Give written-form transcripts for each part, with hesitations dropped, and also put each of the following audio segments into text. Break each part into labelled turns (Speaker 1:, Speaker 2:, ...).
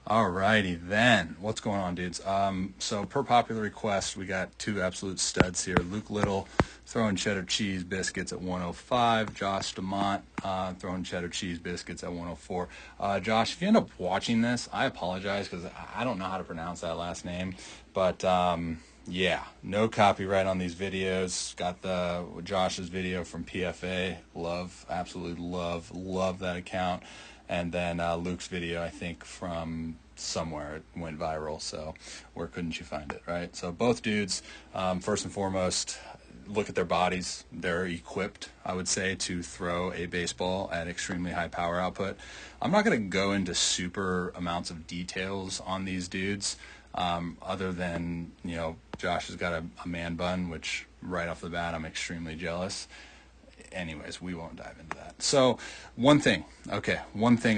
Speaker 1: Alrighty then. What's going on, dudes? So per popular request, we got two absolute studs here. Luke Little throwing cheddar cheese biscuits at 105. Josh Staumont throwing cheddar cheese biscuits at 104. Josh, if you end up watching this, I apologize because I don't know how to pronounce that last name. But yeah, no copyright on these videos. Got the Josh's video from PFA. Love, absolutely love that account. And then Luke's video, I think, from somewhere it went viral. So where couldn't you find it, right? So both dudes, first and foremost, look at their bodies. They're equipped, I would say, to throw a baseball at extremely high power output. I'm not going to go into super amounts of details on these dudes, other than, Josh has got a man bun, which right off the bat, I'm extremely jealous. Anyways, we won't dive into that. So one thing I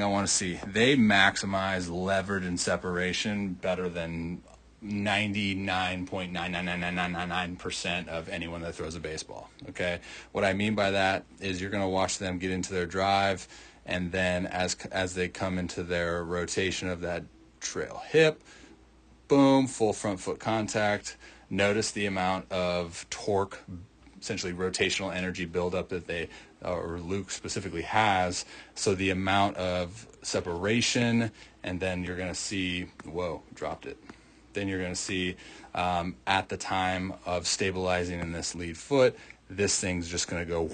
Speaker 1: want to see, they maximize leverage and separation better than 99.9999999% of anyone that throws a baseball. Okay, what I mean by that is you're going to watch them get into their drive, and then as they come into their rotation of that trail hip, boom, full front foot contact. Notice the amount of torque, essentially rotational energy buildup that they, or Luke specifically, has. So the amount of separation, and then you're going to see, whoa, dropped it. Then you're going to see at the time of stabilizing in this lead foot, this thing's just going to go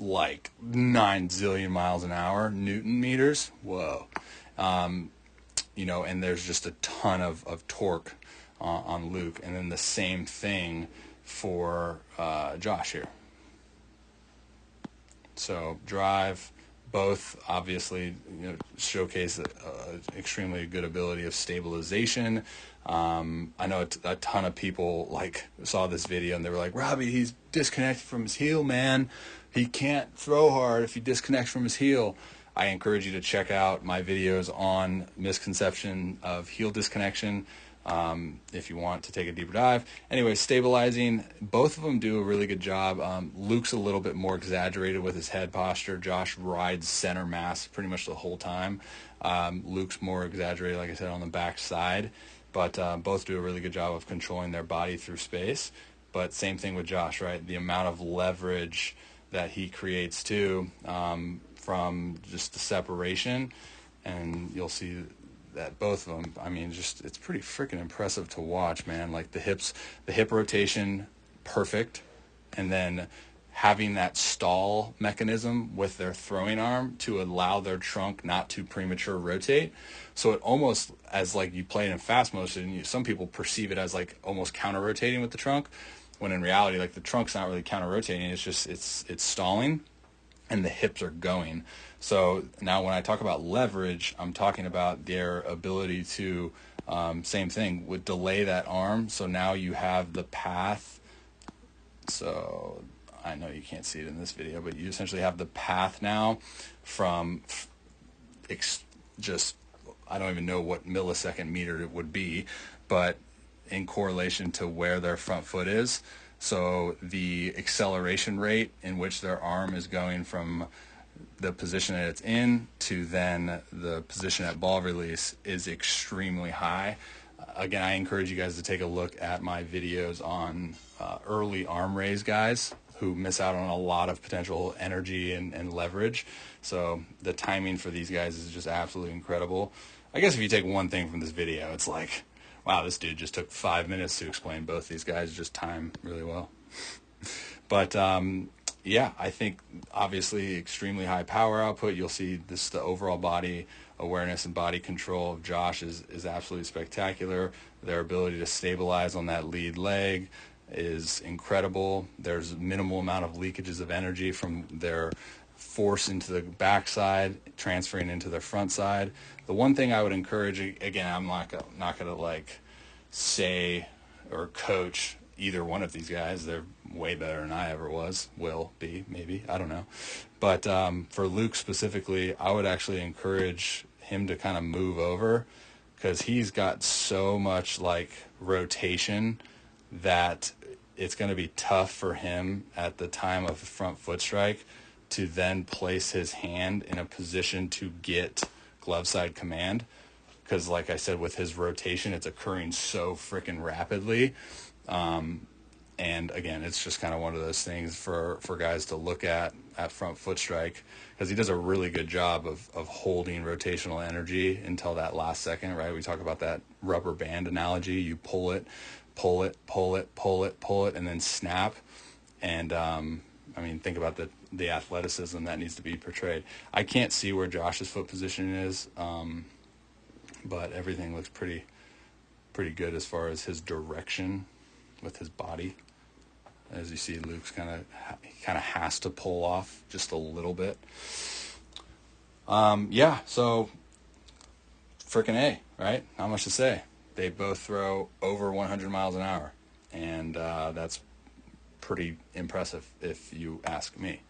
Speaker 1: like 9 zillion miles an hour, Newton meters. Whoa. And there's just a ton of torque on Luke. And then the same thing for Josh here. So drive, both obviously showcase extremely good ability of stabilization. I know a ton of people saw this video and they were like, Robby, he's disconnected from his heel, man. He can't throw hard if he disconnects from his heel. I encourage you to check out my videos on misconception of heel disconnection. If you want to take a deeper dive. Anyway, stabilizing, both of them do a really good job. Luke's a little bit more exaggerated with his head posture. Josh rides center mass pretty much the whole time. Luke's more exaggerated, like I said, on the back side. But both do a really good job of controlling their body through space. But same thing with Josh, right? The amount of leverage that he creates too, from just the separation. And you'll see that both of them, it's pretty freaking impressive to watch, man. Like the hip rotation, perfect. And then having that stall mechanism with their throwing arm to allow their trunk not to premature rotate. So it almost, as like you play it in fast motion, some people perceive it as like almost counter rotating with the trunk, when in reality, like the trunk's not really counter rotating. It's just, it's stalling, and the hips are going. So now when I talk about leverage, I'm talking about their ability to, same thing, would delay that arm. So now you have the path. So I know you can't see it in this video, but you essentially have the path now from just, I don't even know what millisecond meter it would be, but in correlation to where their front foot is. So the acceleration rate in which their arm is going from the position that it's in to then the position at ball release is extremely high. Again, I encourage you guys to take a look at my videos on early arm raise guys who miss out on a lot of potential energy and leverage. So the timing for these guys is just absolutely incredible. I guess if you take one thing from this video, it's like, wow, this dude just took 5 minutes to explain both these guys, just time really well. But yeah, I think obviously extremely high power output. You'll see this, the overall body awareness and body control of Josh is absolutely spectacular. Their ability to stabilize on that lead leg is incredible. There's minimal amount of leakages of energy from their force into the backside, transferring into their front side. The one thing I would encourage, again, I'm not going to say or coach either one of these guys. They're way better than I ever was, will be, maybe, I don't know. But for Luke specifically, I would actually encourage him to kind of move over, because he's got so much rotation that it's going to be tough for him at the time of front foot strike to then place his hand in a position to get glove side command, because like I said, with his rotation, it's occurring so freaking rapidly. And again, it's just kind of one of those things for guys to look at front foot strike, because he does a really good job of holding rotational energy until that last second, right? We talk about that rubber band analogy. You pull it, pull it, pull it, pull it, pull it, and then snap. And I mean, think about the athleticism that needs to be portrayed. I can't see where Josh's foot position is, but everything looks pretty good as far as his direction with his body. As you see, Luke's kind of has to pull off just a little bit. Yeah, so frickin' A, right? Not much to say. They both throw over 100 miles an hour, and that's pretty impressive if you ask me.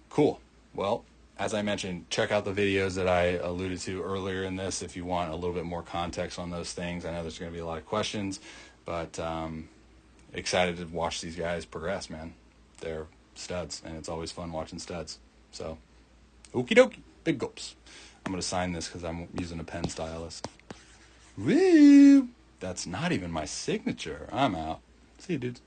Speaker 1: Cool. Well, as I mentioned, check out the videos that I alluded to earlier in this if you want a little bit more context on those things. I know there's going to be a lot of questions, but excited to watch these guys progress, man. They're studs, and it's always fun watching studs. So, okie dokie, big gulps. I'm going to sign this because I'm using a pen stylus. Woo! That's not even my signature. I'm out. See you, dudes.